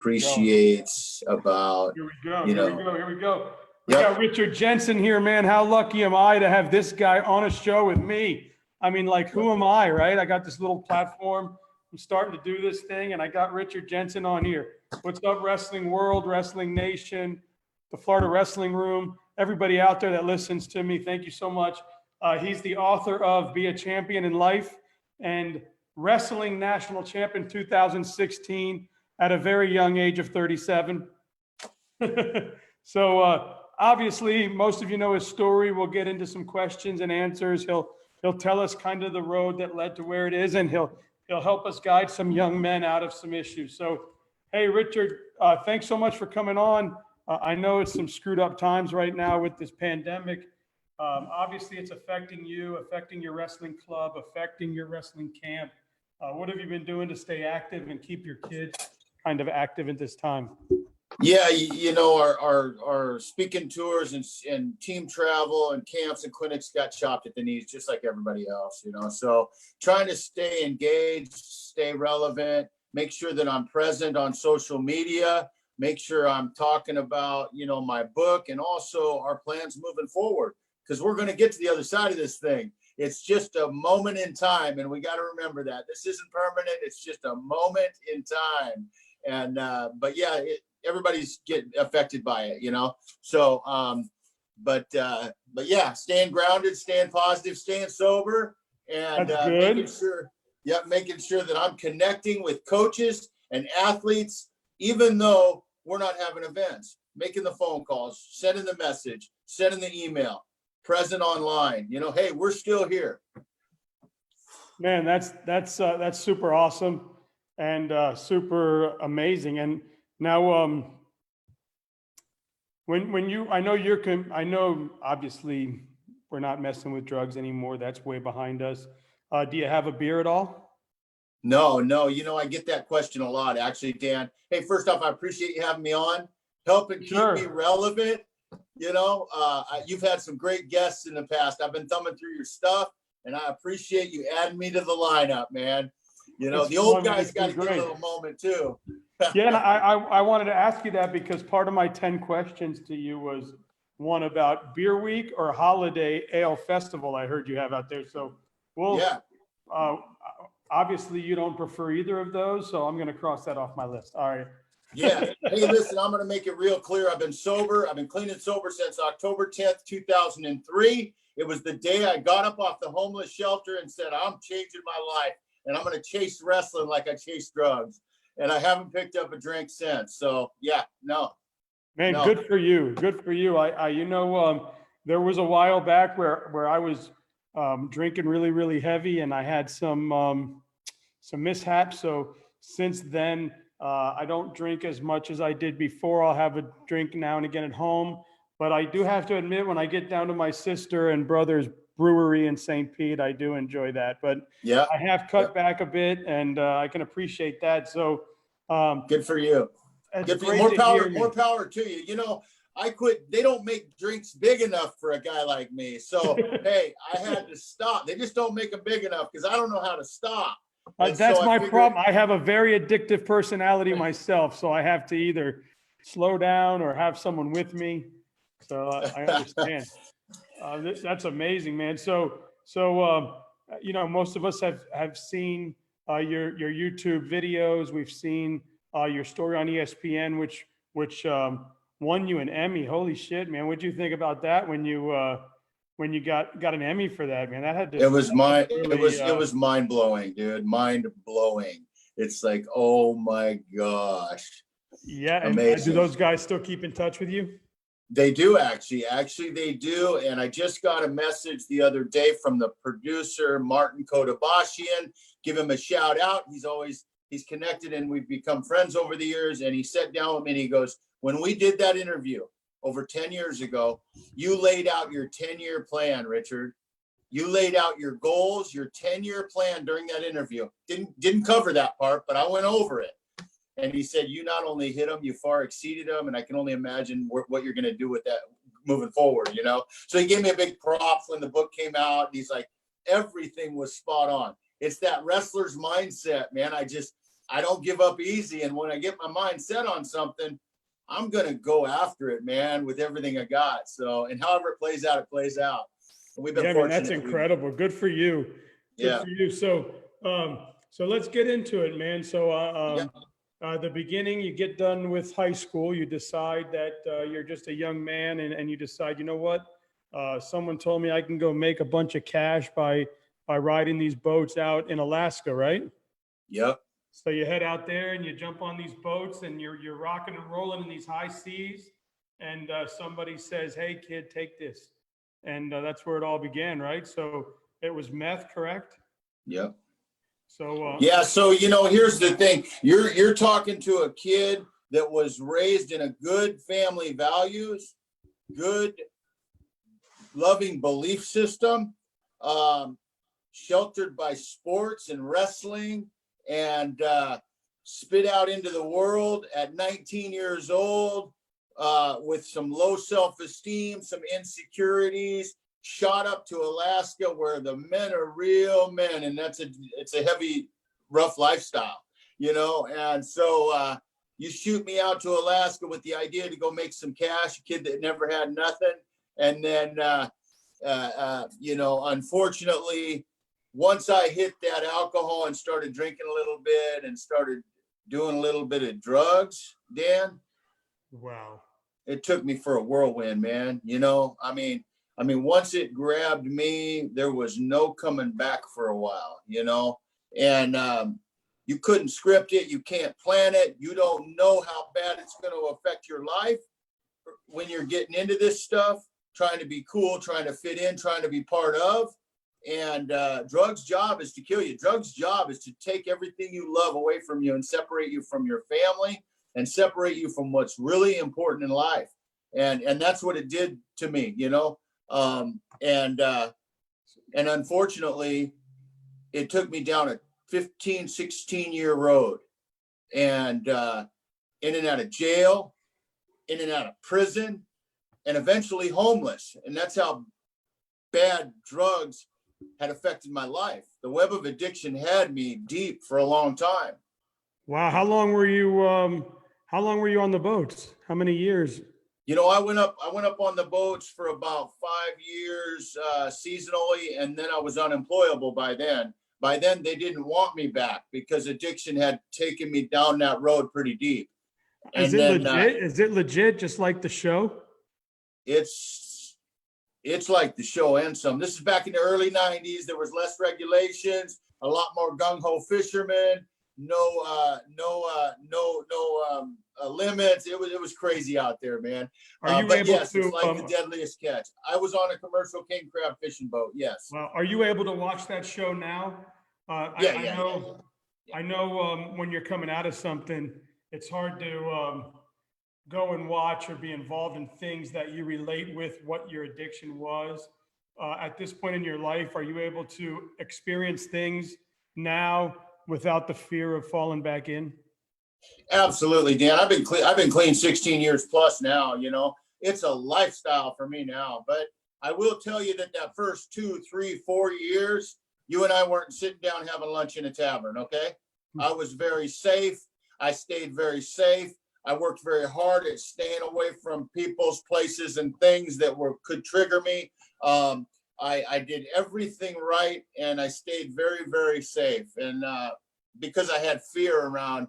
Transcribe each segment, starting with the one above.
appreciates about, Here we go. you Here know. we go. Here we go. We Yep. got Richard Jensen here, man. How lucky am I to have this guy on a show with me? I mean, like, who am I, right? I got this little platform. I'm starting to do this thing, and I got Richard Jensen on here. What's up, Wrestling World, Wrestling Nation, the Florida Wrestling Room, everybody out there that listens to me, thank you so much. He's the author of Be a Champion in Life and Wrestling National Champion 2016 at a very young age of 37. So obviously, most of you know his story. We'll get into some questions and answers. He'll tell us kind of the road that led to where it is, and he'll help us guide some young men out of some issues. So, hey, Richard, thanks so much for coming on. I know it's some screwed up times right now with this pandemic. Obviously, it's affecting you, affecting your wrestling club, affecting your wrestling camp. What have you been doing to stay active and keep your kids kind of active at this time? Yeah, you know, our speaking tours and team travel and camps and clinics got chopped at the knees, just like everybody else, you know. So trying to stay engaged, stay relevant, make sure that I'm present on social media, make sure I'm talking about, you know, my book and also our plans moving forward, because we're going to get to the other side of this thing. It's just a moment in time, and we got to remember that this isn't permanent. It's just a moment in time. And but yeah, everybody's getting affected by it, you know. So but yeah, staying grounded, staying positive, staying sober, and making sure that I'm connecting with coaches and athletes, even though we're not having events, making the phone calls, sending the message, sending the email, present online, you know. Hey, we're still here. Man, that's super awesome and super amazing. And now, when you, I know obviously we're not messing with drugs anymore. That's way behind us. Do you have a beer at all? No, you know, I get that question a lot, actually, Dan. Hey, first off, I appreciate you having me on, helping keep me relevant. You know, you've had some great guests in the past. I've been thumbing through your stuff, and I appreciate you adding me to the lineup, man. You know, the old guys got to get a little moment too. Yeah, and I wanted to ask you that because part of my 10 questions to you was one about Beer Week or Holiday Ale Festival I heard you have out there. So, obviously you don't prefer either of those, so I'm going to cross that off my list. All right. Yeah. Hey, listen, I'm going to make it real clear. I've been sober. I've been clean and sober since October 10th, 2003. It was the day I got up off the homeless shelter and said, I'm changing my life, and I'm going to chase wrestling like I chase drugs. And I haven't picked up a drink since. So yeah, no. Man, no. Good for you. Good for you. You know, there was a while back where I was drinking really, really heavy, and I had some mishaps. So since then, I don't drink as much as I did before. I'll have a drink now and again at home. But I do have to admit, when I get down to my sister and brother's brewery in St. Pete, I do enjoy that. But yeah, I have cut back a bit, and I can appreciate that. So good for you. Good for you. More power to you. You know, I quit. They don't make drinks big enough for a guy like me. So hey, I had to stop. They just don't make them big enough because I don't know how to stop. That's my problem. I have a very addictive personality myself, so I have to either slow down or have someone with me. So I understand. That's amazing, man. So you know, most of us have seen your YouTube videos. We've seen your story on ESPN, which won you an Emmy. Holy shit, man! What'd you think about that when you got an Emmy for that, man? That had to. It was mind blowing, dude. Mind blowing. It's like, oh my gosh. Yeah, and do those guys still keep in touch with you? They do actually they do. And I just got a message the other day from the producer, Martin Kodabashian. Give him a shout out. He's connected and we've become friends over the years. And he sat down with me and he goes, when we did that interview over 10 years ago, you laid out your 10-year plan, Richard. You laid out your goals, your 10-year plan during that interview. Didn't cover that part, but I went over it. And he said, you not only hit them, you far exceeded them. And I can only imagine what you're going to do with that moving forward, you know? So he gave me a big prop when the book came out. And he's like, everything was spot on. It's that wrestler's mindset, man. I don't give up easy. And when I get my mind set on something, I'm going to go after it, man, with everything I got. So, and however it plays out, it plays out. And we've been Yeah, man, fortunate. that's incredible. Good for you. Good Yeah. for you. So let's get into it, man. So, Yeah. the beginning, you get done with high school, you decide that you're just a young man, and you decide, you know what? Someone told me I can go make a bunch of cash by riding these boats out in Alaska, right? Yep. So you head out there and you jump on these boats and you're rocking and rolling in these high seas, and somebody says, "Hey, kid, take this," and that's where it all began, right? So it was meth, correct? Yep. So Yeah. So, here's the thing. You're talking to a kid that was raised in a good family values, good loving belief system, sheltered by sports and wrestling, and spit out into the world at 19 years old, with some low self-esteem, some insecurities, shot up to Alaska where the men are real men, and it's a heavy, rough lifestyle, and so you shoot me out to Alaska with the idea to go make some cash, a kid that never had nothing. And then unfortunately, once I hit that alcohol and started drinking a little bit and started doing a little bit of drugs, Dan, wow. it took me for a whirlwind, man. I mean, once it grabbed me, there was no coming back for a while, and you couldn't script it. You can't plan it. You don't know how bad it's going to affect your life when you're getting into this stuff, trying to be cool, trying to fit in, trying to be part of. And drugs' job is to kill you. Drugs' job is to take everything you love away from you and separate you from your family and separate you from what's really important in life. And that's what it did to me, and unfortunately, it took me down a 15, 16-year road, and in and out of jail, in and out of prison, and eventually homeless. And that's how bad drugs had affected my life. The web of addiction had me deep for a long time. Wow. How long were you on the boats? How many years? I went up on the boats for about 5 years, seasonally, and then I was unemployable by then. By then, they didn't want me back because addiction had taken me down that road pretty deep. Is it legit? Is it legit, just like the show? It's like the show and some. This is back in the early 90s. There was less regulations, a lot more gung-ho fishermen, no limits. It was crazy out there, man. Are you but able yes, to? it's like the deadliest catch. I was on a commercial king crab fishing boat. Yes. Well, are you able to watch that show now? Yeah. I know when you're coming out of something, it's hard to go and watch or be involved in things that you relate with what your addiction was. At this point in your life, are you able to experience things now without the fear of falling back in? Absolutely, Dan. I've been clean 16 years plus now. It's a lifestyle for me now. But I will tell you that first 2, 3, 4 years, you and I weren't sitting down having lunch in a tavern. Okay, I was very safe. I stayed very safe. I worked very hard at staying away from people's places and things that could trigger me. I did everything right, and I stayed very, very safe. And because I had fear around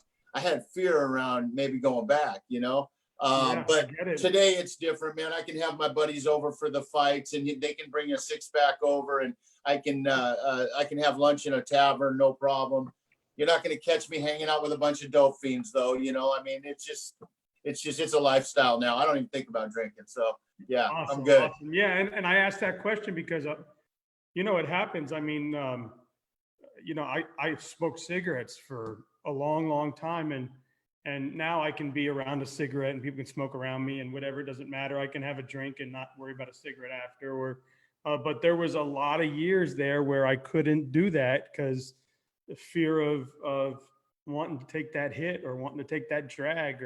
maybe going back, but today it's different, man. I can have my buddies over for the fights, and they can bring a 6-pack over, and I can have lunch in a tavern, no problem. You're not going to catch me hanging out with a bunch of dope fiends, though. I mean, it's a lifestyle now. I don't even think about drinking. So yeah, awesome, I'm good. Awesome. Yeah. And I asked that question because, it happens. I mean, I smoked cigarettes for a long, long time. And now I can be around a cigarette and people can smoke around me and whatever, it doesn't matter. I can have a drink and not worry about a cigarette after, but there was a lot of years there where I couldn't do that because the fear of wanting to take that hit or wanting to take that drag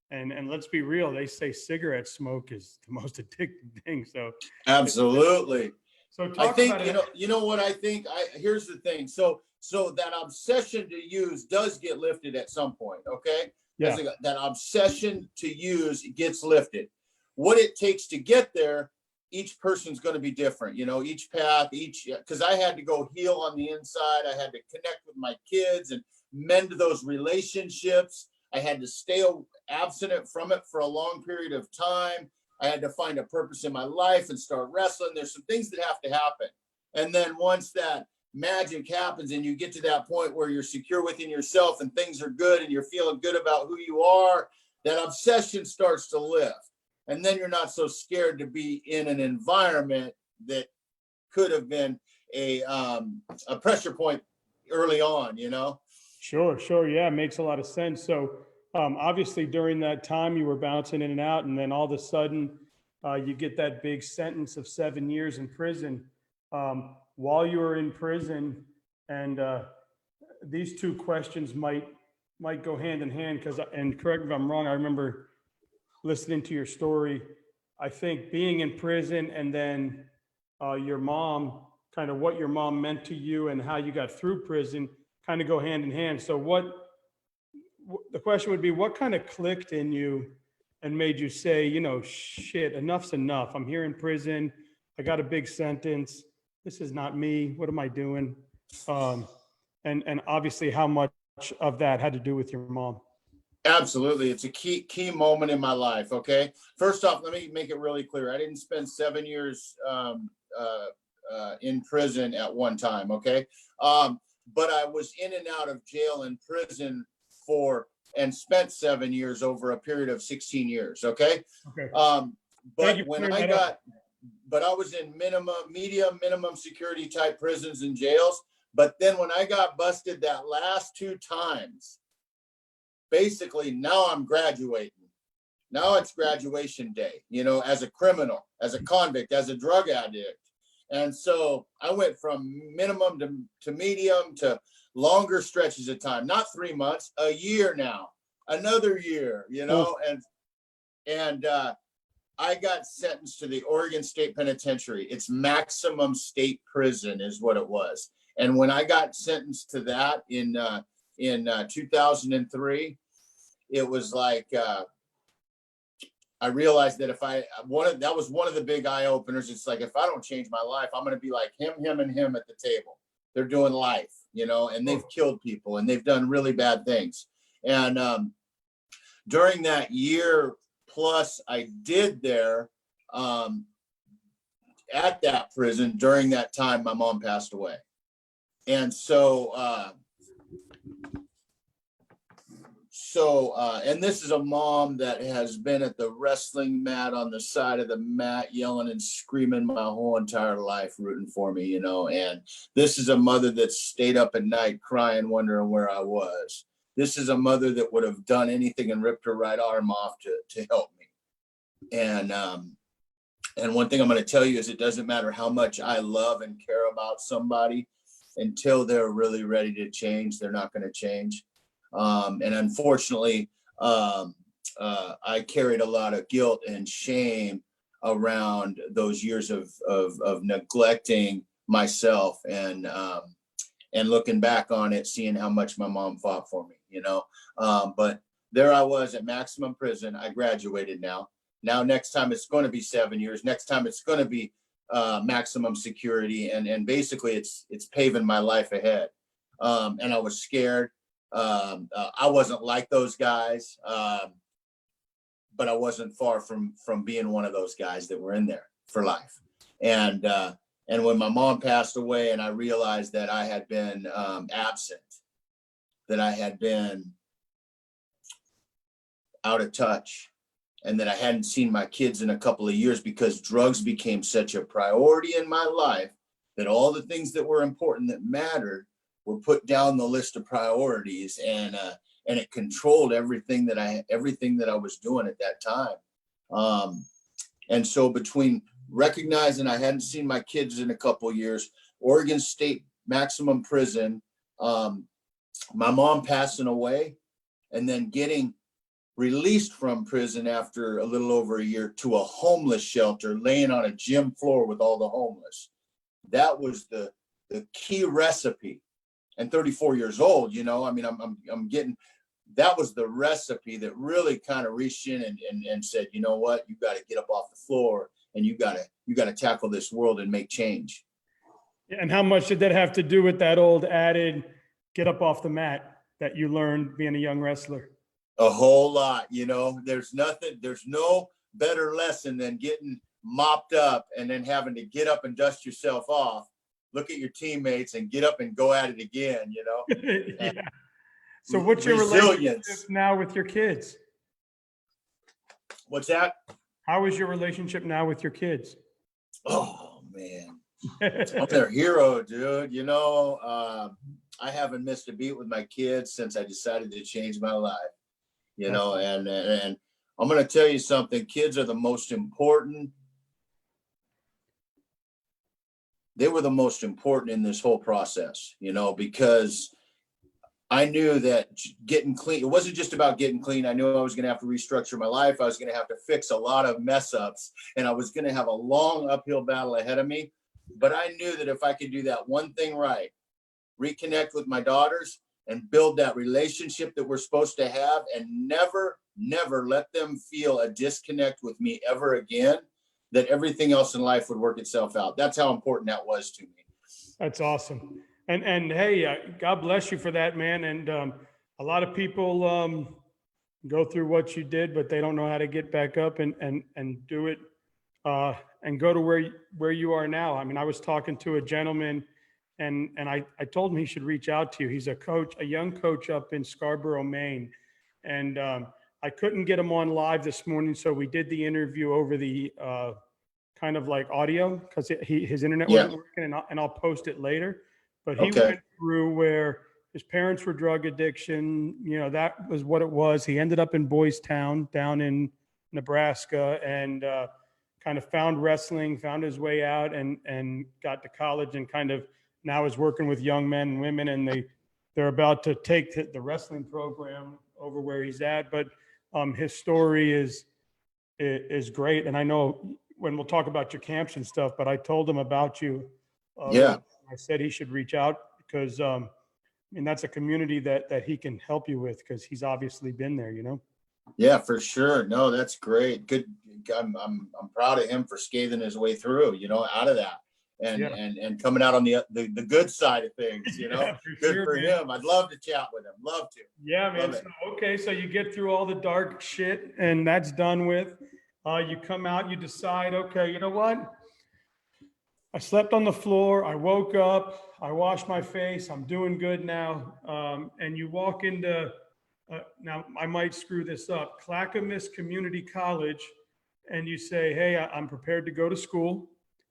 and let's be real, they say cigarette smoke is the most addicting thing. So absolutely. So I think, what I think, here's the thing. So So that obsession to use does get lifted at some point, okay? Yeah. That obsession to use gets lifted. What it takes to get there, each person's going to be different, you know, each path, because I had to go heal on the inside. I had to connect with my kids and mend those relationships. I had to stay abstinent from it for a long period of time. I had to find a purpose in my life and start wrestling. There's some things that have to happen. And then once that magic happens and you get to that point where you're secure within yourself and things are good and you're feeling good about who you are, that obsession starts to lift. And then you're not so scared to be in an environment that could have been a pressure point early on, you know? Sure, sure. Yeah, it makes a lot of sense. So obviously during that time you were bouncing in and out, and then all of a sudden you get that big sentence of 7 years in prison. While you were in prison, and these two questions might go hand in hand, because, and correct me if I'm wrong, I remember listening to your story. I think being in prison and then your mom, kind of what your mom meant to you and how you got through prison kind of go hand in hand. So the question would be, what kind of clicked in you and made you say, you know, shit, enough's enough. I'm here in prison. I got a big sentence. This is not me. What am I doing? And obviously how much of that had to do with your mom. Absolutely. It's a key moment in my life. Okay. First off, let me make it really clear. I didn't spend 7 years in prison at one time. Okay. But I was in and out of jail and prison and spent 7 years over a period of 16 years. Okay. Okay. But when I got, but I was in minimum security type prisons and jails. But then when I got busted that last 2 times, basically now I'm graduating. Now it's graduation day, you know, as a criminal, as a convict, as a drug addict. And so I went from minimum to medium to longer stretches of time, not 3 months, a year now, another year, you know, and I got sentenced to the Oregon State Penitentiary. It's maximum state prison is what it was. And when I got sentenced to that in 2003, it was like, I realized that that was one of the big eye openers. It's like, if I don't change my life, I'm going to be like him and him at the table. They're doing life, you know, and they've killed people and they've done really bad things. And during that year plus I did there, at that prison, during that time, my mom passed away. And so, and this is a mom that has been at the wrestling mat on the side of the mat, yelling and screaming my whole entire life, rooting for me, you know. And this is a mother that stayed up at night crying, wondering where I was. This is a mother that would have done anything and ripped her right arm off to help me. And one thing I'm going to tell you is, it doesn't matter how much I love and care about somebody, until they're really ready to change, they're not going to change. And unfortunately, I carried a lot of guilt and shame around those years of neglecting myself, and looking back on it, seeing how much my mom fought for me, you know. But there I was at maximum prison. I graduated now. Now, next time it's going to be 7 years. Next time it's going to be maximum security, and basically it's paving my life ahead. And I was scared. I wasn't like those guys, but I wasn't far from being one of those guys that were in there for life. And when my mom passed away, and I realized that I had been absent, that I had been out of touch, and that I hadn't seen my kids in a couple of years, because drugs became such a priority in my life that all the things that were important, that mattered, were put down the list of priorities, and it controlled everything that I was doing at that time. And so between recognizing I hadn't seen my kids in a couple of years, Oregon State maximum prison, my mom passing away, and then getting released from prison after a little over a year to a homeless shelter, laying on a gym floor with all the homeless. That was the key recipe and 34 years old, you know, I mean, I'm getting, that was the recipe that really kind of reached in and said, you know what, you got to get up off the floor and you got to tackle this world and make change. And how much did that have to do with that old added get up off the mat that you learned being a young wrestler? A whole lot, you know, there's no better lesson than getting mopped up and then having to get up and dust yourself off, look at your teammates and get up and go at it again, you know? Yeah. So what's your relationship now with your kids? What's that? How is your relationship now with your kids? Oh man, I'm their hero, dude. You know, I haven't missed a beat with my kids since I decided to change my life, you know, and I'm going to tell you something. Kids are the most important. They were the most important in this whole process, you know, because I knew that getting clean, it wasn't just about getting clean. I knew I was going to have to restructure my life. I was going to have to fix a lot of mess ups and I was going to have a long uphill battle ahead of me. But I knew that if I could do that one thing right, reconnect with my daughters and build that relationship that we're supposed to have and never let them feel a disconnect with me ever again, that everything else in life would work itself out. That's how important that was to me. That's awesome. And hey, God bless you for that, man. And a lot of people go through what you did, but they don't know how to get back up and do it and go to where you are now. I mean, I was talking to a gentleman and I told him he should reach out to you. He's a coach, a young coach up in Scarborough, Maine. And I couldn't get him on live this morning. So we did the interview over the kind of like audio because his internet wasn't working and I'll post it later. But he went through where his parents were drug addiction. You know, that was what it was. He ended up in Boys Town down in Nebraska and kind of found wrestling, found his way out and got to college and kind of now is working with young men and women. And they're about to take the wrestling program over where he's at. But his story is great. And I know when we'll talk about your camps and stuff, but I told him about you. I said he should reach out because I mean, that's a community that he can help you with because he's obviously been there, you know? Yeah, for sure. No, that's great. Good. I'm proud of him for scathing his way through, you know, out of that and coming out on the good side of things, you know, Yeah, good for him. I'd love to chat with him. Love to. Yeah, man. So you get through all the dark shit and that's done with. You come out, you decide, okay, you know what? I slept on the floor. I woke up. I washed my face. I'm doing good now. And you walk into, now I might screw this up, Clackamas Community College, and you say, hey, I'm prepared to go to school.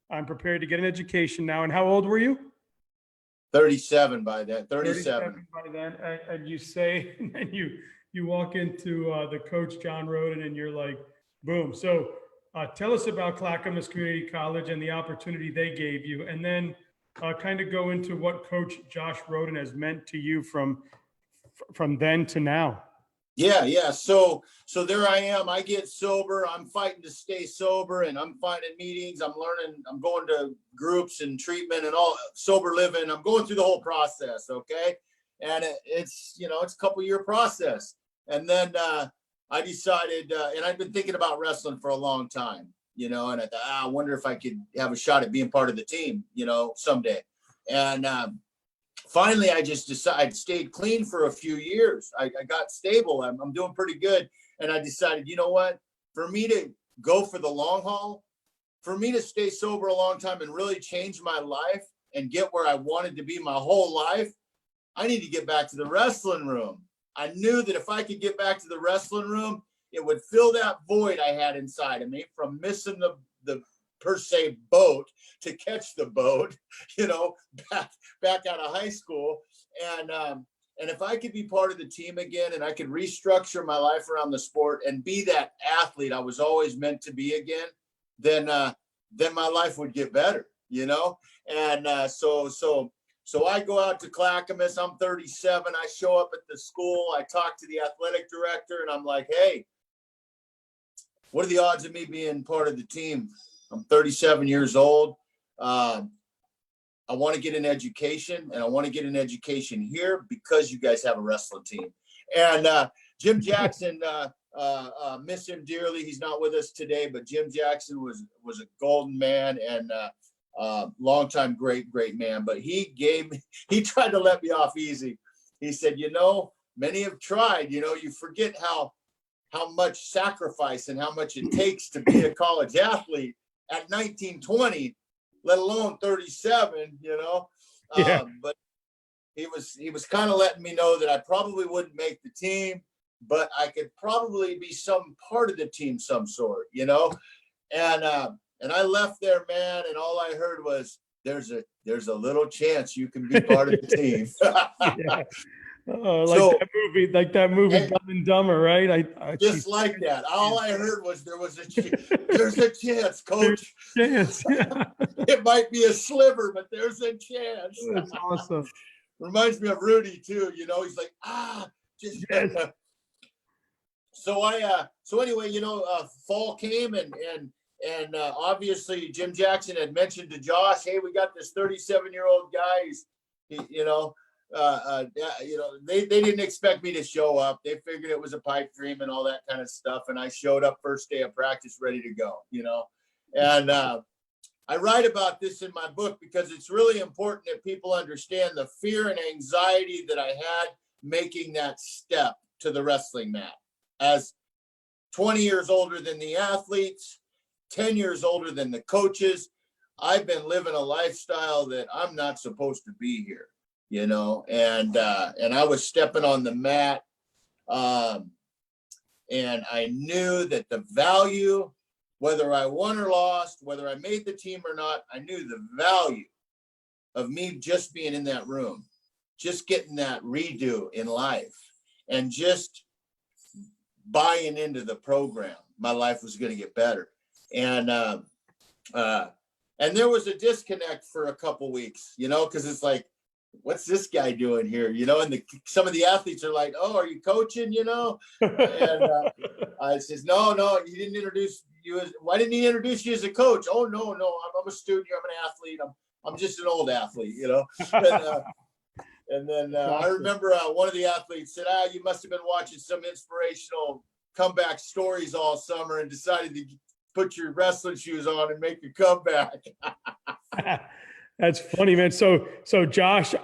I'm prepared to get an education now. And how old were you? 37 by then. 37 by then. And you say, and you walk into the coach, John Roden, and you're like, boom. So tell us about Clackamas Community College and the opportunity they gave you, and then kind of go into what Coach Josh Roden has meant to you from then to now. Yeah. So there I am. I get sober. I'm fighting to stay sober, and I'm finding meetings. I'm learning. I'm going to groups and treatment and all sober living. I'm going through the whole process. Okay, and it's a couple-year process, and then I decided, and I've been thinking about wrestling for a long time, you know, and I thought, I wonder if I could have a shot at being part of the team, you know, someday. And finally, I just decided, I stayed clean for a few years. I got stable. I'm doing pretty good. And I decided, you know what, for me to go for the long haul, for me to stay sober a long time and really change my life and get where I wanted to be my whole life, I need to get back to the wrestling room. I knew that if I could get back to the wrestling room, it would fill that void I had inside of me from missing the per se boat to catch the boat, you know, back out of high school. And if I could be part of the team again and I could restructure my life around the sport and be that athlete I was always meant to be again, then my life would get better, you know? And so I go out to Clackamas. I'm 37. I show up at the school. I talk to the athletic director, and I'm like, hey, what are the odds of me being part of the team? I'm 37 years old. I'm I want to get an education, and I want to get an education here because you guys have a wrestling team. And Jim Jackson, miss him dearly. He's not with us today, but Jim Jackson was a golden man and longtime great man. But he tried to let me off easy. He said, many have tried. You forget how much sacrifice and how much it takes to be a college athlete at 19, 20, let alone 37. Yeah. But he was kind of letting me know that I probably wouldn't make the team, but I could probably be some part of the team, some sort, and I left there, man, and all I heard was there's a little chance you can be part of the team. Yeah. Oh, like that movie Dumb and Dumber, right? Just like that. All I heard was there's a chance, coach. Chance. Yeah. It might be a sliver, but there's a chance. That's awesome. Reminds me of Rudy too. He's like, just. Yes. So anyway, fall came and obviously Jim Jackson had mentioned to Josh, hey, we got this 37-year-old guy. They didn't expect me to show up. They figured it was a pipe dream and all that kind of stuff. And I showed up first day of practice, ready to go, and I write about this in my book because it's really important that people understand the fear and anxiety that I had making that step to the wrestling mat. As 20 years older than the athletes, 10 years older than the coaches, I've been living a lifestyle that I'm not supposed to be here, and I was stepping on the mat, and I knew that the value, whether I won or lost, whether I made the team or not, I knew the value of me just being in that room, just getting that redo in life, and just buying into the program. My life was going to get better. And there was a disconnect for a couple weeks, because it's like, what's this guy doing here? And some of the athletes are like, oh, are you coaching? And I says, no, he didn't introduce you as, why didn't he introduce you as a coach? Oh, no, I'm a student here. I'm an athlete. I'm just an old athlete, And then I remember one of the athletes said, you must have been watching some inspirational comeback stories all summer and decided to put your wrestling shoes on and make a comeback. That's funny, man. So Josh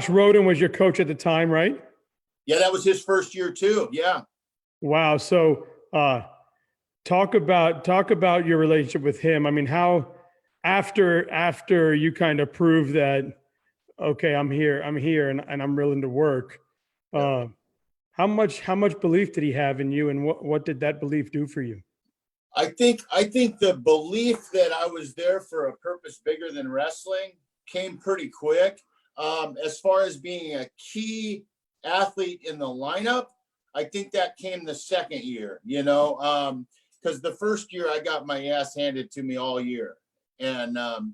Roden was your coach at the time, right? Yeah, that was his first year too. Yeah. Wow. So talk about your relationship with him. I mean, how after you kind of proved that, okay, I'm here and I'm willing to work. How much belief did he have in you, and what did that belief do for you? I think the belief that I was there for a purpose bigger than wrestling came pretty quick. As far as being a key athlete in the lineup, I think that came the second year, because the first year I got my ass handed to me all year. But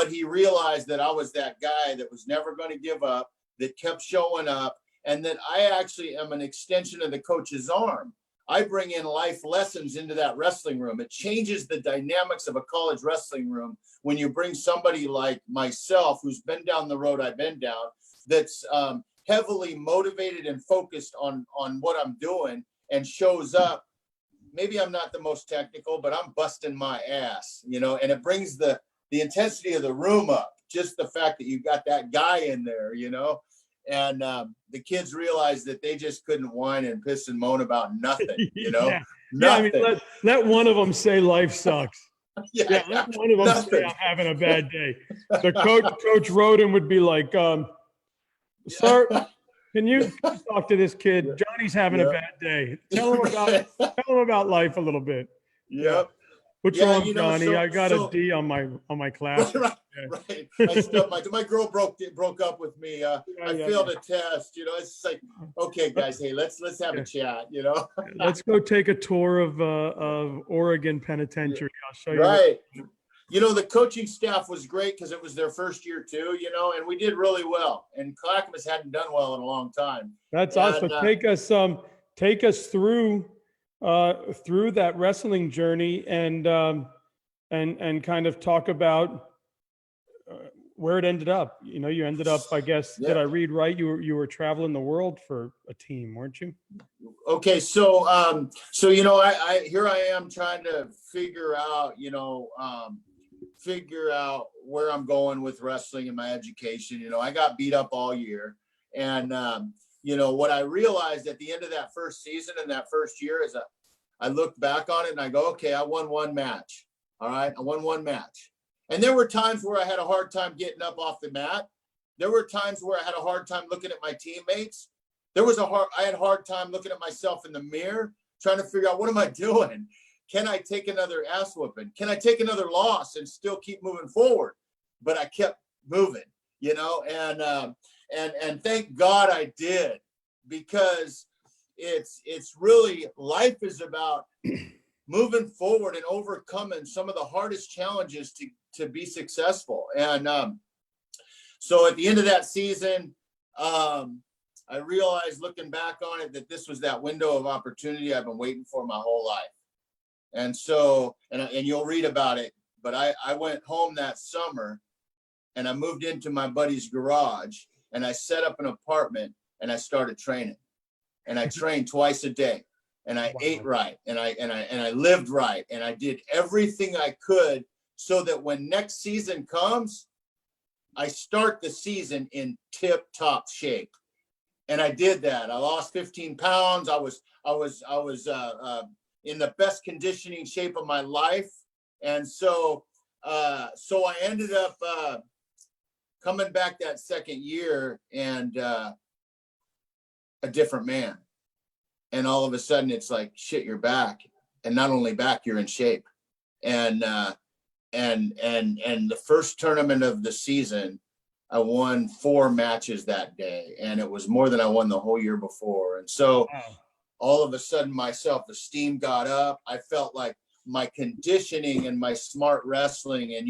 he realized that I was that guy that was never going to give up, that kept showing up, and that I actually am an extension of the coach's arm. I bring in life lessons into that wrestling room. It changes the dynamics of a college wrestling room when you bring somebody like myself, who's been down the road I've been down, that's heavily motivated and focused on what I'm doing, and shows up. Maybe I'm not the most technical, but I'm busting my ass, and it brings the intensity of the room up. Just the fact that you got that guy in there, and the kids realized that they just couldn't whine and piss and moan about nothing, Yeah. Nothing. Yeah, I mean, let one of them say life sucks. Yeah, let one of them nothing. say I'm having a bad day. The Coach Roden would be like, sir, can you talk to this kid? Johnny's having a bad day. Tell him about life a little bit. Yep. What's wrong, Johnny? I got a D on my class. Right. My girl broke up with me. I failed a test. It's just like, okay, guys, hey, let's have a chat. Let's go take a tour of Oregon Penitentiary. I'll show you. Right. The coaching staff was great because it was their first year too. And we did really well. And Clackamas hadn't done well in a long time. That's awesome. Take us through that wrestling journey and kind of talk about where it ended up. You ended up, I guess, Yeah. did I read right? You were traveling the world for a team, weren't you? Okay, so I here I am trying to figure out where I'm going with wrestling and my education. I got beat up all year, and what I realized at the end of that first season and that first year is I looked back on it and I go, okay, I won one match. All right, I won one match, and there were times where I had a hard time getting up off the mat. There were times where I had a hard time looking at my teammates. I had a hard time looking at myself in the mirror, trying to figure out, what am I doing? Can I take another ass whooping? Can I take another loss and still keep moving forward? But I kept moving, and thank God I did, because it's really, life is about moving forward and overcoming some of the hardest challenges to be successful. And so at the end of that season, I realized, looking back on it, that this was that window of opportunity I've been waiting for my whole life. And so, and you'll read about it, but I went home that summer and I moved into my buddy's garage and I set up an apartment and I started training, and I trained twice a day, and I ate right, and I lived right, and I did everything I could so that when next season comes, I start the season in tip-top shape. And I did that. I lost 15 pounds. I was in the best conditioning shape of my life. And so I ended up coming back that second year and a different man. And all of a sudden it's like, shit, you're back. And not only back, you're in shape. And the first tournament of the season, I won 4 matches that day, and it was more than I won the whole year before. And so all of a sudden my self-esteem got up. I felt like my conditioning and my smart wrestling and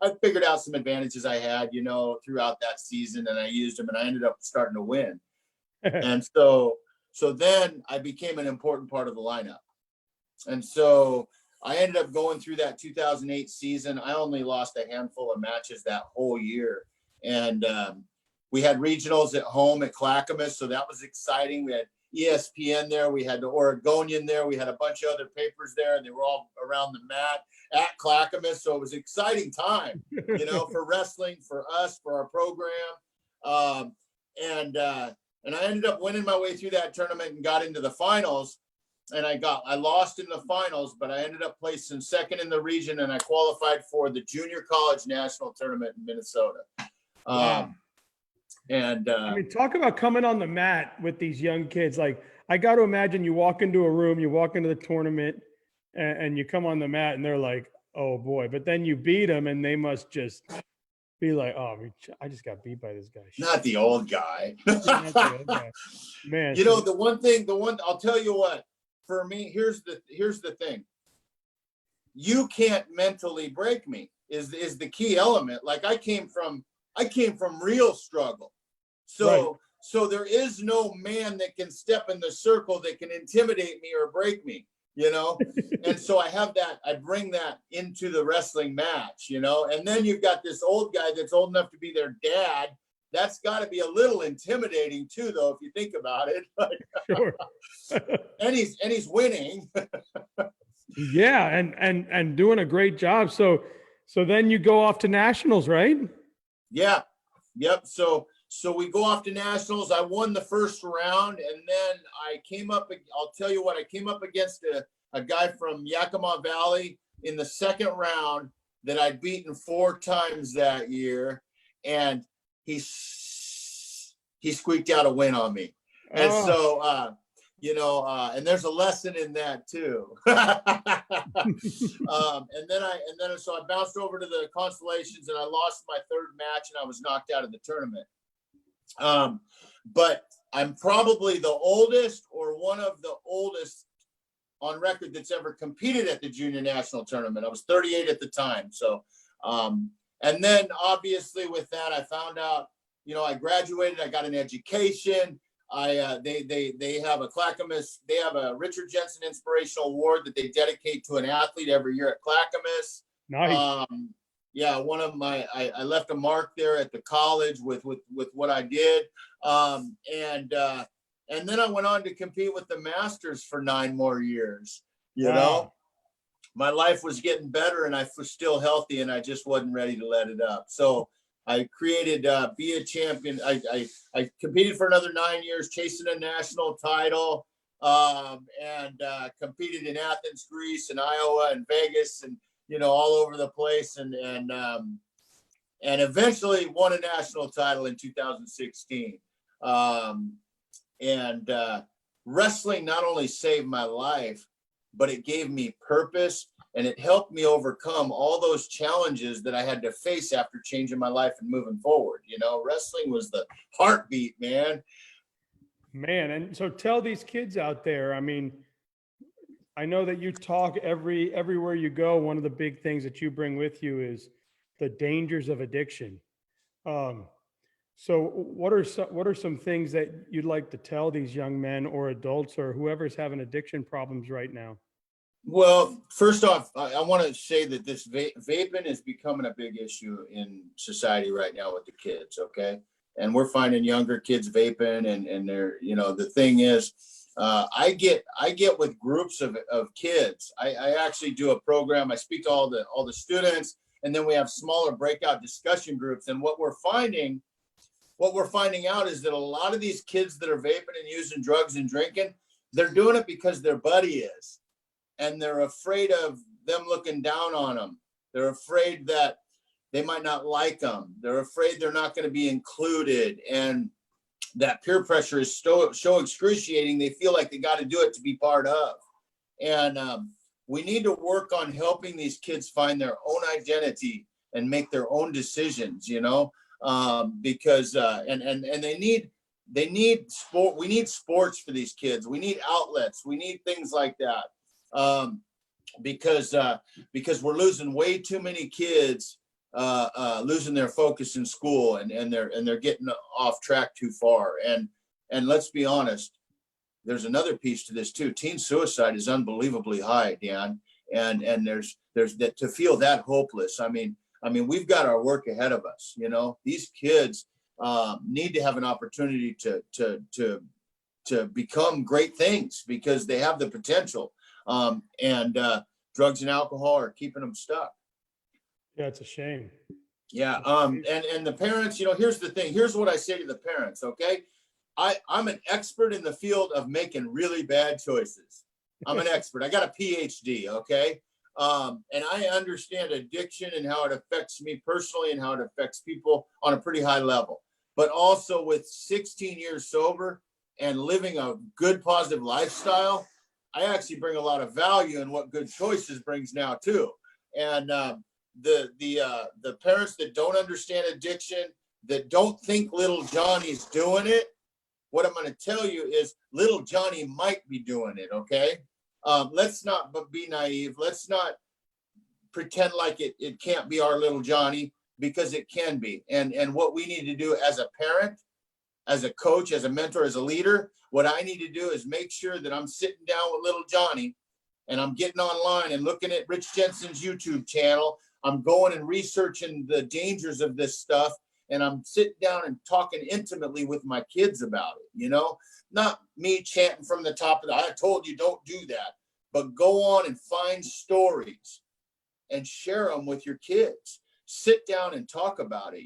I figured out some advantages I had, throughout that season, and I used them, and I ended up starting to win. And so then I became an important part of the lineup. And so I ended up going through that 2008 season. I only lost a handful of matches that whole year. And we had regionals at home at Clackamas, so that was exciting. We had ESPN there. We had the Oregonian there. We had a bunch of other papers there, and they were all around the mat at Clackamas. So it was an exciting time, for wrestling, for us, for our program. And I ended up winning my way through that tournament and got into the finals. And I lost in the finals, but I ended up placing second in the region, and I qualified for the junior college national tournament in Minnesota. Wow. I mean, talk about coming on the mat with these young kids. Like, I got to imagine you walk into a room, you walk into the tournament, and you come on the mat, and they're like, oh boy. But then you beat them, and they must just be like, oh, I just got beat by this guy. Not the old guy. Not the old guy. Man. I'll tell you what, for me, here's the thing. You can't mentally break me is the key element. Like, I came from real struggle. So there is no man that can step in the circle that can intimidate me or break me, and so I bring that into the wrestling match, and then you've got this old guy that's old enough to be their dad. That's got to be a little intimidating too, though, if you think about it. Sure. and he's winning. Yeah, and doing a great job. So then you go off to nationals, right? Yeah. Yep. So we go off to nationals. I won the first round, and then I'll tell you what, I came up against a guy from Yakima Valley in the second round that I'd beaten 4 times that year, and he squeaked out a win on me. And so, and there's a lesson in that too. So I bounced over to the Constellations, and I lost my third match, and I was knocked out of the tournament. But I'm probably the oldest, or one of the oldest on record, that's ever competed at the junior national tournament. I was 38 at the time. So, and then obviously with that, I found out, I graduated, I got an education. They have a Clackamas, they have a Richard Jensen Inspirational Award that they dedicate to an athlete every year at Clackamas. Nice. one of my, I left a mark there at the college with what I did. And then I went on to compete with the Masters for 9 more years. You know, my life was getting better and I was still healthy and I just wasn't ready to let it up. So I created Be a Champion. I competed for another 9 years, chasing a national title, and competed in Athens, Greece, and Iowa, and Vegas, and all over the place, and eventually won a national title in 2016. And wrestling not only saved my life, but it gave me purpose. And it helped me overcome all those challenges that I had to face after changing my life and moving forward. Wrestling was the heartbeat, man. And so tell these kids out there, I mean, I know that you talk everywhere you go. One of the big things that you bring with you is the dangers of addiction. So what are some things that you'd like to tell these young men or adults or whoever's having addiction problems right now? Well, first off, I want to say that this vaping is becoming a big issue in society right now with the kids. Okay. And we're finding younger kids vaping and they're, the thing is, I get with groups of kids. I actually do a program. I speak to all the students, and then we have smaller breakout discussion groups. And what we're finding out is that a lot of these kids that are vaping and using drugs and drinking, they're doing it because their buddy is. And they're afraid of them looking down on them. They're afraid that they might not like them. They're afraid they're not going to be included. And that peer pressure is so excruciating. They feel like they got to do it to be part of. And we need to work on helping these kids find their own identity and make their own decisions, because they need sport. We need sports for these kids. We need outlets. We need things like that. Because we're losing way too many kids, losing their focus in school, and they're getting off track too far. And let's be honest, there's another piece to this too. Teen suicide is unbelievably high, Dan, and there's that, to feel that hopeless. I mean, we've got our work ahead of us. These kids need to have an opportunity to become great things because they have the potential. And drugs and alcohol are keeping them stuck. Yeah, it's a shame. Yeah. And the parents, here's the thing. Here's what I say to the parents. Okay. I'm an expert in the field of making really bad choices. I'm an expert. I got a PhD. Okay. And I understand addiction and how it affects me personally and how it affects people on a pretty high level. But also with 16 years sober and living a good, positive lifestyle, I actually bring a lot of value in what good choices brings now too. And the parents that don't understand addiction, that don't think little Johnny's doing it, what I'm going to tell you is little Johnny might be doing it. Okay. Let's not be naive. Let's not pretend like it can't be our little Johnny, because it can be. And what we need to do as a parent, as a coach, as a mentor, as a leader, what I need to do is make sure that I'm sitting down with little Johnny and I'm getting online and looking at Rich Jensen's YouTube channel. I'm going and researching the dangers of this stuff. And I'm sitting down and talking intimately with my kids about it, not me chanting from the top of I told you don't do that, but go on and find stories and share them with your kids. Sit down and talk about it.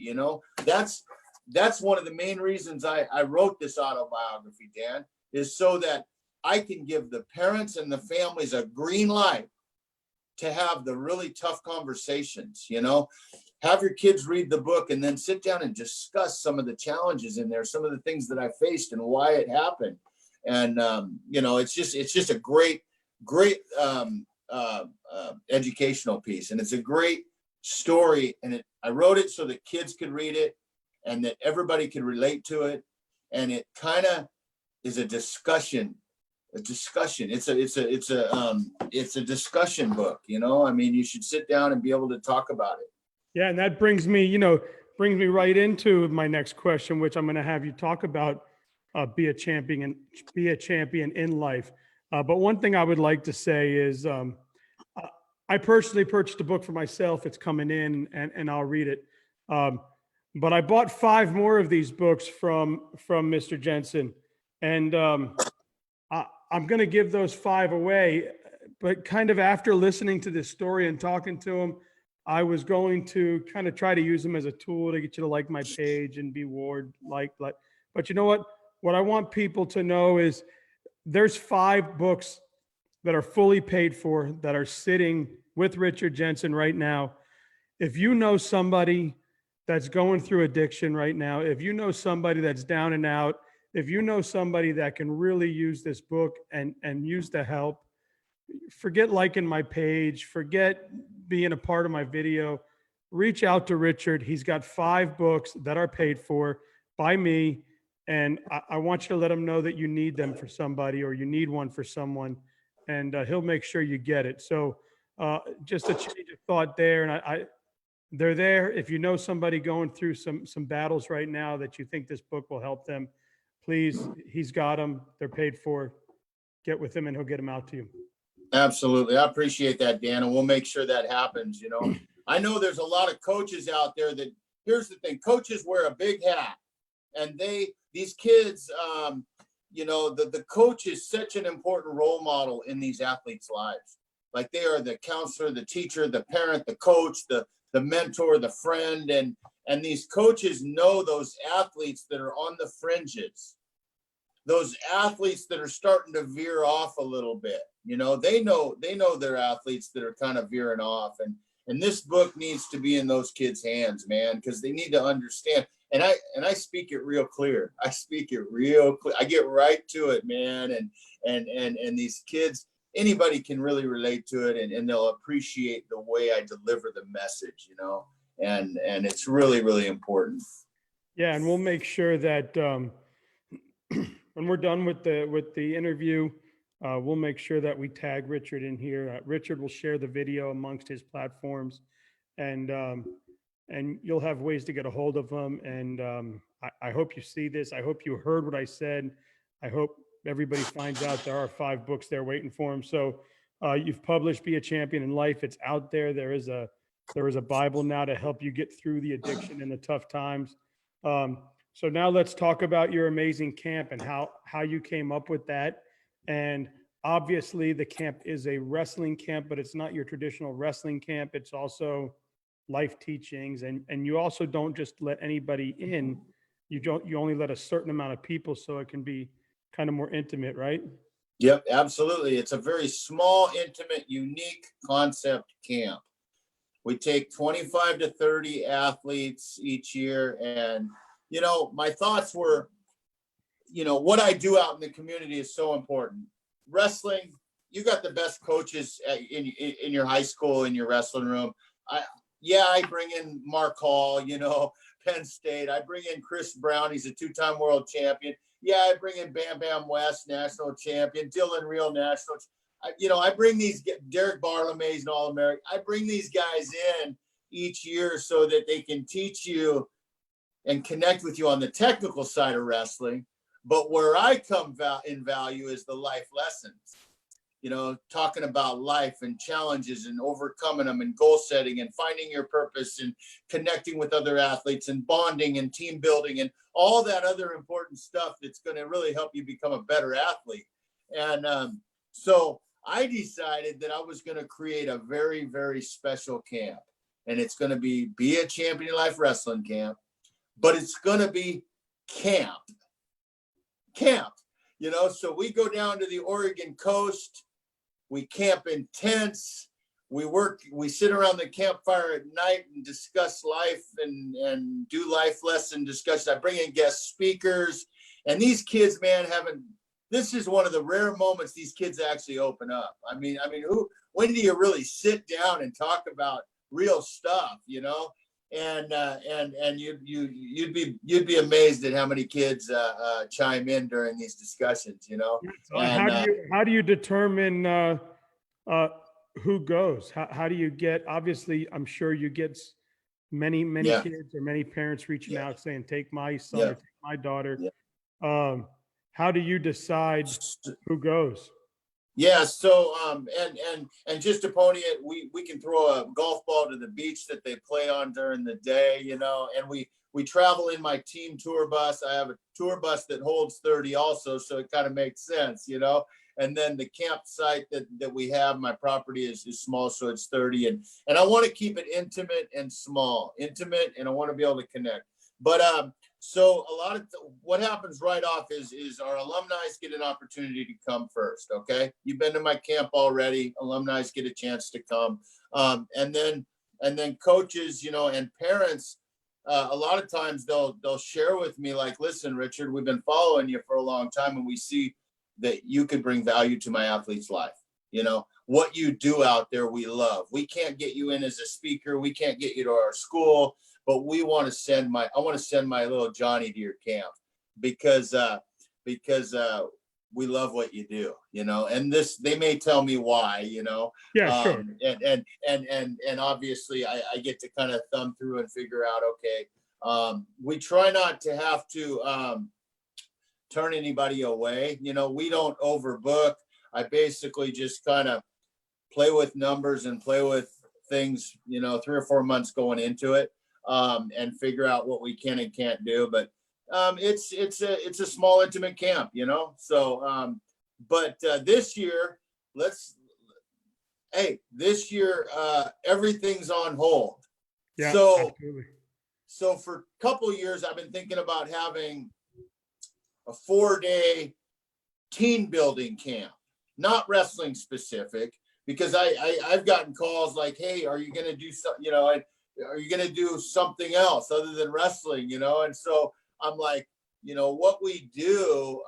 That's one of the main reasons I wrote this autobiography, Dan, is so that I can give the parents and the families a green light to have the really tough conversations. Have your kids read the book and then sit down and discuss some of the challenges in there, some of the things that I faced and why it happened. And, it's just a great educational piece. And it's a great story. And I wrote it so that kids could read it and that everybody could relate to it. And it kind of is a discussion. It's a discussion book, you should sit down and be able to talk about it. Yeah. And that brings me right into my next question, which I'm going to have you talk about, be a champion in life. But one thing I would like to say is, I personally purchased a book for myself. It's coming in, and I'll read it. But I bought 5 more of these books from Mr. Jensen, and I'm going to give those 5 away. But kind of after listening to this story and talking to him, I was going to kind of try to use them as a tool to get you to like my page and be Ward like. But you know what? What I want people to know is there's 5 books that are fully paid for that are sitting with Richard Jensen right now. If you know somebody that's going through addiction right now, if you know somebody that's down and out, if you know somebody that can really use this book and use the help, forget liking my page, forget being a part of my video, reach out to Richard. He's got 5 books that are paid for by me. And I want you to let him know that you need them for somebody, or you need one for someone, and he'll make sure you get it. So just a change of thought there. And they're there. If you know somebody going through some battles right now that you think this book will help them, please, he's got them. They're paid for. Get with him and he'll get them out to you. Absolutely. I appreciate that, Dan. And we'll make sure that happens. I know there's a lot of coaches out there that, here's the thing, coaches wear a big hat, and these kids, the coach is such an important role model in these athletes' lives. Like, they are the counselor, the teacher, the parent, the coach, the mentor, the friend, and these coaches know those athletes that are on the fringes, those athletes that are starting to veer off a little bit. They know their athletes that are kind of veering off, and this book needs to be in those kids' hands, man, because they need to understand. And I speak it real clear. I speak it real clear. I get right to it, man. And these kids, anybody can really relate to it, and they'll appreciate the way I deliver the message, and it's really, really important. Yeah. And we'll make sure that when we're done with the interview, we'll make sure that we tag Richard in here. Richard will share the video amongst his platforms, and you'll have ways to get a hold of him. And I hope you see this. I hope you heard what I said. I hope everybody finds out there are 5 books there waiting for him. So you've published Be a Champion in Life. It's out there. There is a Bible now to help you get through the addiction and the tough times. So now let's talk about your amazing camp and how you came up with that. And obviously the camp is a wrestling camp, but it's not your traditional wrestling camp. It's also life teachings. And you also don't just let anybody in. You only let a certain amount of people, so it can be kind of more intimate, right? Yep, absolutely. It's a very small, intimate, unique concept camp. We take 25 to 30 athletes each year. And, my thoughts were, what I do out in the community is so important. Wrestling, you got the best coaches in your high school, in your wrestling room. I bring in Mark Hall, Penn State. I bring in Chris Brown. He's a 2-time world champion. Yeah, I bring in Bam Bam West, national champion. Dylan Real, national. I bring these, Derek Barlamay's an All-American. I bring these guys in each year so that they can teach you and connect with you on the technical side of wrestling. But where I come in value is the life lessons, talking about life and challenges and overcoming them and goal setting and finding your purpose and connecting with other athletes and bonding and team building and all that other important stuff that's going to really help you become a better athlete. And so I decided that I was going to create a very, very special camp, and it's going to be a Champion in Life wrestling camp, but it's going to be camp. So we go down to the Oregon coast, we camp in tents, we sit around the campfire at night and discuss life and do life lesson discussions. I bring in guest speakers, and these kids, man, this is one of the rare moments these kids actually open up. I mean, when do you really sit down and talk about real stuff, And you'd be amazed at how many kids chime in during these discussions, And how do you determine who goes? How do you get? Obviously, I'm sure you get many kids or many parents reaching out saying, "Take my son, or take my daughter." How do you decide who goes? Yeah, so and just to pony it, we can throw a golf ball to the beach that they play on during the day, and we travel in my team tour bus. I have a tour bus that holds 30 also, so it kind of makes sense. And then the campsite that we have, my property is small, so it's 30. And I want to keep it intimate and small, intimate, and I want to be able to connect. But so a lot of what happens right off is our alumni get an opportunity to come first. Okay, you've been to my camp already. Alumni get a chance to come, and then coaches, and parents. A lot of times they'll share with me like, listen, Richard, we've been following you for a long time, and we see that you could bring value to my athlete's life. What you do out there, we love. We can't get you in as a speaker. We can't get you to our school, but I want to send my little Johnny to your camp because we love what you do, and they may tell me why, Yeah, sure. And obviously I get to kind of thumb through and figure out, okay, we try not to have to turn anybody away. We don't overbook. I basically just kind of play with numbers and play with things, 3 or 4 months going into it, and figure out what we can and can't do. But it's a small, intimate camp, So, but this year, this year everything's on hold. Yeah, so absolutely. So for a couple of years, I've been thinking about having a 4-day team building camp, not wrestling specific, because I've gotten calls like, hey, are you going to do something, are you going to do something else other than wrestling, and so I'm like, what we do,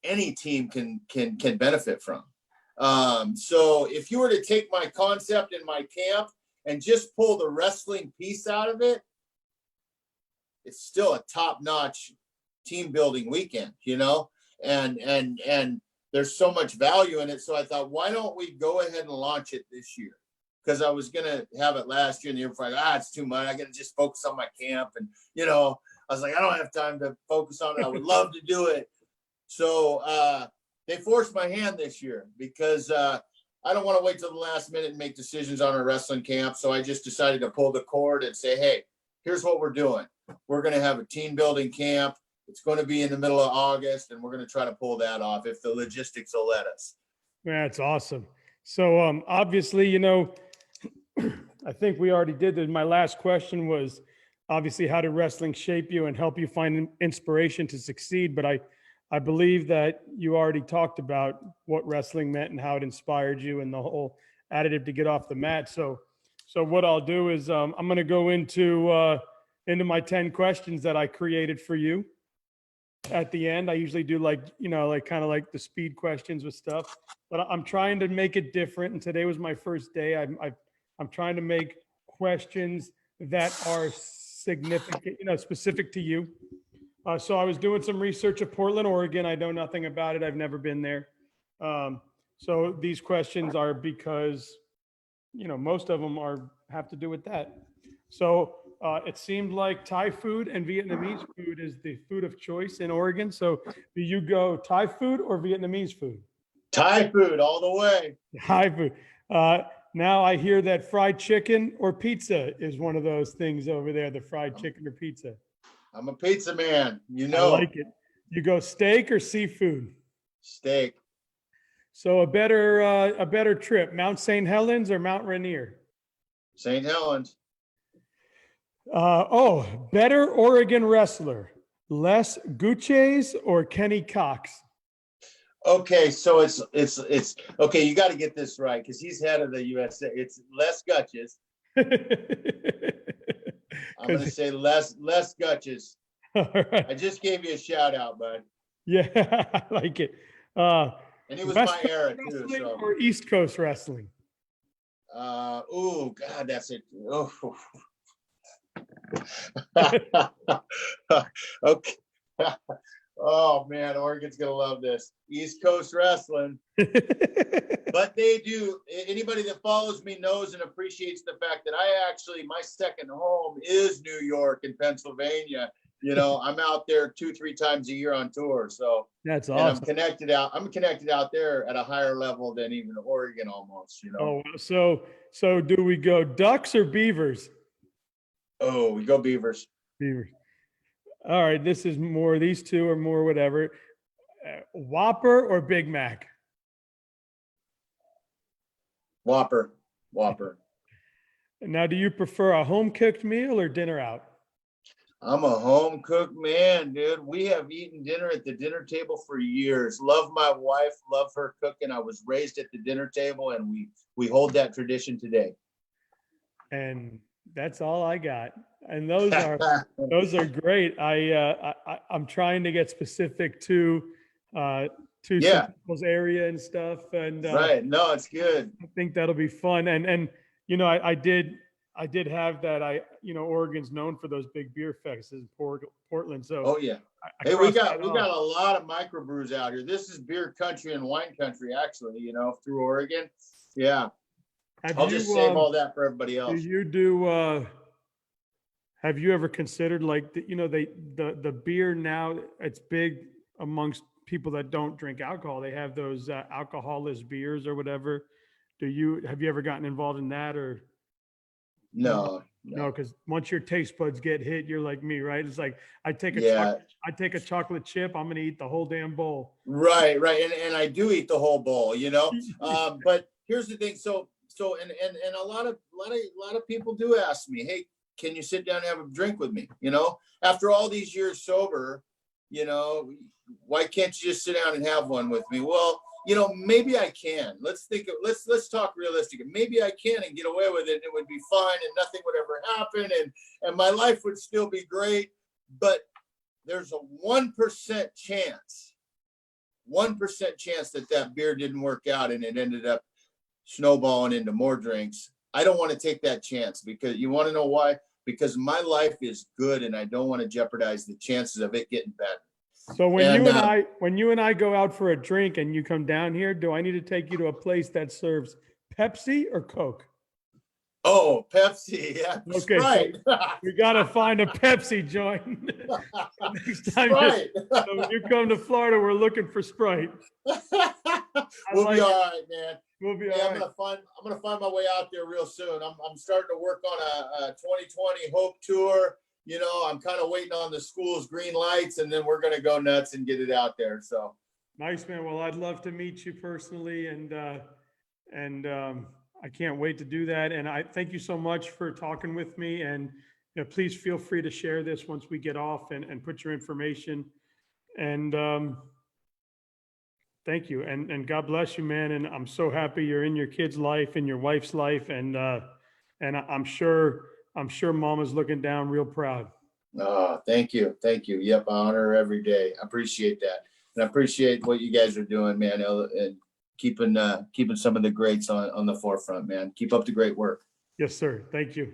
any team can benefit from. So if you were to take my concept in my camp and just pull the wrestling piece out of it, it's still a top-notch team building weekend, and there's so much value in it. So I thought, why don't we go ahead and launch it this year? Because I was gonna have it last year and the year before. It's too much. I gotta just focus on my camp, and I was like, I don't have time to focus on it. I would love to do it. So they forced my hand this year because I don't want to wait till the last minute and make decisions on a wrestling camp. So I just decided to pull the cord and say, hey, here's what we're doing. We're going to have a team building camp. It's going to be in the middle of August, and we're going to try to pull that off if the logistics will let us. That's awesome. So obviously, I think we already did that. My last question was obviously, how did wrestling shape you and help you find inspiration to succeed? But I believe that you already talked about what wrestling meant and how it inspired you and the whole additive to get off the mat. So what I'll do is I'm going to go into my 10 questions that I created for you. At the end, I usually do kind of like the speed questions with stuff, but I'm trying to make it different. And today was my first day. I'm trying to make questions that are significant, specific to you. So I was doing some research at Portland, Oregon. I know nothing about it. I've never been there. So these questions are because, most of them have to do with that. So it seemed like Thai food and Vietnamese food is the food of choice in Oregon. So do you go Thai food or Vietnamese food? Thai food all the way. Thai food. Now I hear that fried chicken or pizza is one of those things over there, the fried chicken or pizza. I'm a pizza man, I like it. You go steak or seafood? Steak. So a better trip, Mount St. Helens or Mount Rainier? St. Helens. Better Oregon wrestler, Les Gutierrez or Kenny Cox? Okay, so it's okay. You got to get this right because he's head of the USA. It's Les Gutches. I'm going to say Les Gutches. All right. I just gave you a shout out, bud. Yeah, I like it. And it was West my Coast era too. wrestling So. or East Coast wrestling? Oh God, that's it. Oh. Okay. Oh man, Oregon's gonna love this. East Coast wrestling. But they do. Anybody that follows me knows and appreciates the fact that my second home is New York and Pennsylvania. You know, I'm out there 2-3 times a year on tour. So That's and awesome. I'm connected out there at a higher level than even Oregon almost, you know. Oh, so do we go ducks or beavers? Oh, we go Beavers. Beavers. All right, this is more, these two are more whatever. Whopper or Big Mac? Whopper. Whopper. Now, do you prefer a home cooked meal or dinner out? I'm a home cooked man, dude. We have eaten dinner at the dinner table for years. Love my wife, love her cooking. I was raised at the dinner table, and we hold that tradition today. And that's all I got. And those are great. I'm trying to get specific to Yeah. some people's area and stuff. And Right. No, it's good. I think that'll be fun. And you know, I did have that. Oregon's known for those big beer fests in Portland. So Oh yeah. I Hey, we crossed got that off. a lot of microbrews out here. This is beer country and wine country, actually, you know, through Oregon. Yeah. I'll just save all that for everybody Do else. you do? Have you ever considered like the beer now? It's big amongst people that don't drink alcohol. They have those alcoholless beers or whatever. Have you ever gotten involved in that or? No. No, because once your taste buds get hit, you're like me, right? It's like I take a chocolate chip, I'm gonna eat the whole damn bowl. Right. And I do eat the whole bowl, you know. But here's the thing. So and a lot of people do ask me, hey, can you sit down and have a drink with me? You know, after all these years sober, you know, why can't you just sit down and have one with me? Well, you know, maybe I can. Let's talk realistic. Maybe I can and get away with it, and it would be fine, and nothing would ever happen, and my life would still be great. But there's a 1% chance that beer didn't work out and it ended up snowballing into more drinks. I don't want to take that chance, because you want to know why? Because my life is good and I don't want to jeopardize the chances of it getting better. So when you and I go out for a drink and you come down here, do I need to take you to a place that serves Pepsi or Coke? Oh, Pepsi. Yeah. Okay, Sprite. so we got to find a Pepsi joint. Next time so when you come to Florida, we're looking for Sprite. We'll be all right, man. We'll be Yeah, all right. I'm gonna find my way out there real soon. I'm starting to work on a 2020 Hope Tour. You know, I'm kind of waiting on the school's green lights, and then we're gonna go nuts and get it out there. So Nice, man. Well, I'd love to meet you personally, and I can't wait to do that. And I thank you so much for talking with me. And please feel free to share this once we get off and put your information. And thank you. And God bless you, man. And I'm so happy you're in your kid's life and your wife's life. And I'm sure Mama's looking down real proud. oh, thank you. Yep, I honor her every day. I appreciate that, and I appreciate what you guys are doing, man. And keeping some of the greats on the forefront, man. Keep up the great work. Yes, sir. Thank you.